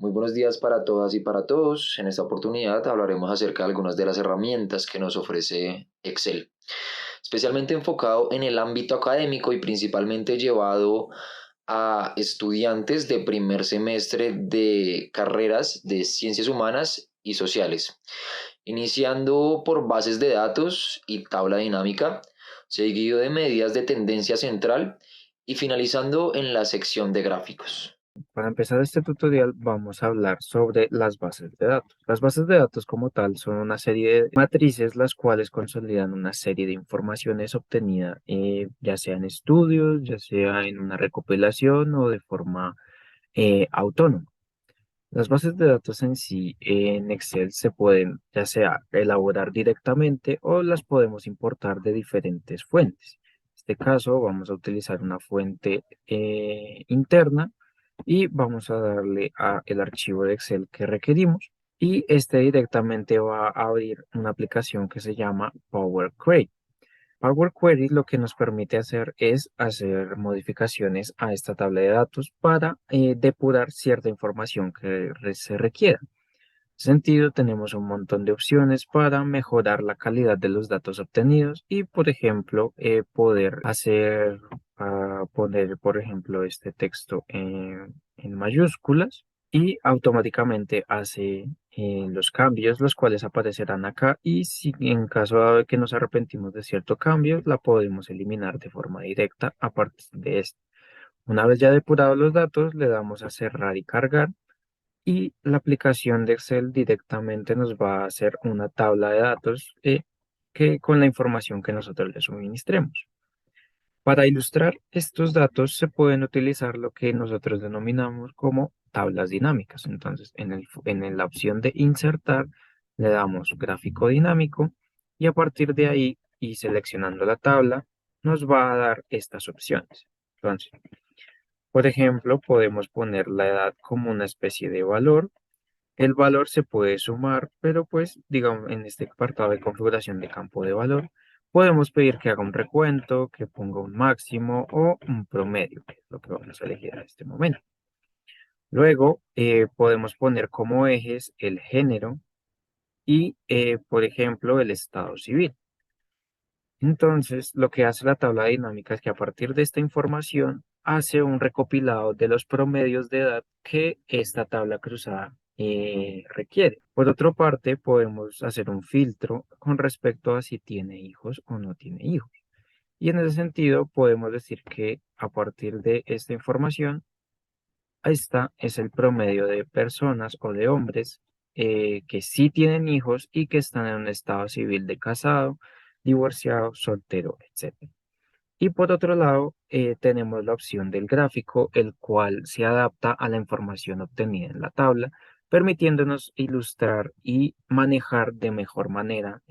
Muy buenos días para todas y para todos. En esta oportunidad hablaremos acerca de algunas de las herramientas que nos ofrece Excel, especialmente enfocado en el ámbito académico y principalmente llevado a estudiantes de primer semestre de carreras de ciencias humanas y sociales, iniciando por bases de datos y tabla dinámica, seguido de medidas de tendencia central y finalizando en la sección de gráficos. Para empezar este tutorial vamos a hablar sobre las bases de datos. Las bases de datos como tal son una serie de matrices las cuales consolidan una serie de informaciones obtenidas ya sea en estudios, ya sea en una recopilación o de forma autónoma. Las bases de datos en sí en Excel se pueden ya sea elaborar directamente o las podemos importar de diferentes fuentes. En este caso vamos a utilizar una fuente interna y vamos a darle a el archivo de Excel que requerimos y este directamente va a abrir una aplicación que se llama Power Query. Power Query lo que nos permite hacer es hacer modificaciones a esta tabla de datos para depurar cierta información que se requiera. En ese sentido, tenemos un montón de opciones para mejorar la calidad de los datos obtenidos y, por ejemplo, poder hacer, poner, por ejemplo, este texto en mayúsculas y automáticamente hace los cambios, los cuales aparecerán acá y si en caso de que nos arrepentimos de cierto cambio, la podemos eliminar de forma directa a partir de esto. Una vez ya depurados los datos, le damos a cerrar y cargar y la aplicación de Excel directamente nos va a hacer una tabla de datos que con la información que nosotros le suministremos. Para ilustrar estos datos se pueden utilizar lo que nosotros denominamos como tablas dinámicas. Entonces, la opción de insertar le damos gráfico dinámico y a partir de ahí y seleccionando la tabla nos va a dar estas opciones. Entonces, por ejemplo, podemos poner la edad como una especie de valor. El valor se puede sumar, pero pues, digamos, en este apartado de configuración de campo de valor, podemos pedir que haga un recuento, que ponga un máximo o un promedio, que es lo que vamos a elegir en este momento. Luego, podemos poner como ejes el género y, por ejemplo, el estado civil. Entonces, lo que hace la tabla dinámica es que a partir de esta información hace un recopilado de los promedios de edad que esta tabla cruzada requiere. Por otra parte, podemos hacer un filtro con respecto a si tiene hijos o no tiene hijos. Y en ese sentido, podemos decir que a partir de esta información, esta es el promedio de personas o de hombres que sí tienen hijos y que están en un estado civil de casado, divorciado, soltero, etc. Y por otro lado, tenemos la opción del gráfico, el cual se adapta a la información obtenida en la tabla, permitiéndonos ilustrar y manejar de mejor manera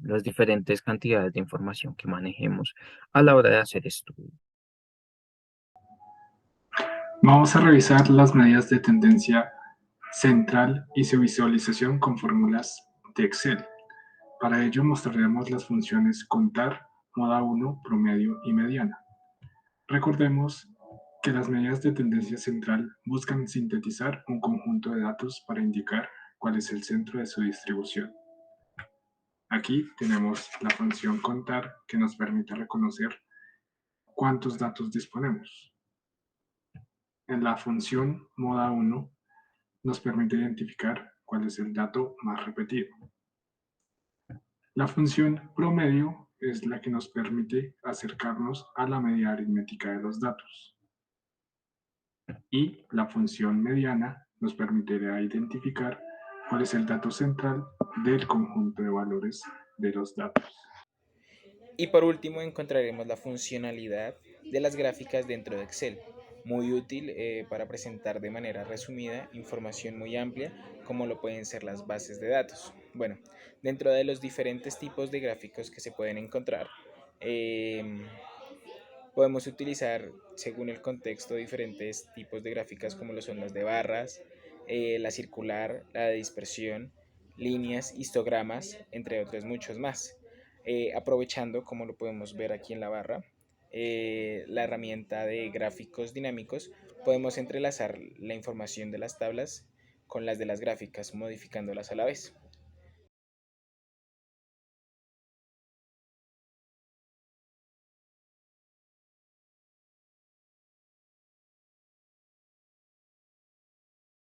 las diferentes cantidades de información que manejemos a la hora de hacer estudio. Vamos a revisar las medidas de tendencia central y su visualización con fórmulas de Excel. Para ello mostraremos las funciones contar, moda 1, promedio y mediana. Recordemos que las medidas de tendencia central buscan sintetizar un conjunto de datos para indicar cuál es el centro de su distribución. Aquí tenemos la función contar que nos permite reconocer cuántos datos disponemos. En la función moda 1 nos permite identificar cuál es el dato más repetido. La función promedio es la que nos permite acercarnos a la media aritmética de los datos. Y la función mediana nos permitirá identificar cuál es el dato central del conjunto de valores de los datos. Y por último encontraremos la funcionalidad de las gráficas dentro de Excel, muy útil para presentar de manera resumida información muy amplia como lo pueden ser las bases de datos. Bueno, dentro de los diferentes tipos de gráficos que se pueden encontrar, eh, podemos utilizar según el contexto diferentes tipos de gráficas como lo son las de barras, la circular, la de dispersión, líneas, histogramas, entre otros muchos más. Aprovechando, como lo podemos ver aquí en la barra, la herramienta de gráficos dinámicos, podemos entrelazar la información de las tablas con las de las gráficas, modificándolas a la vez.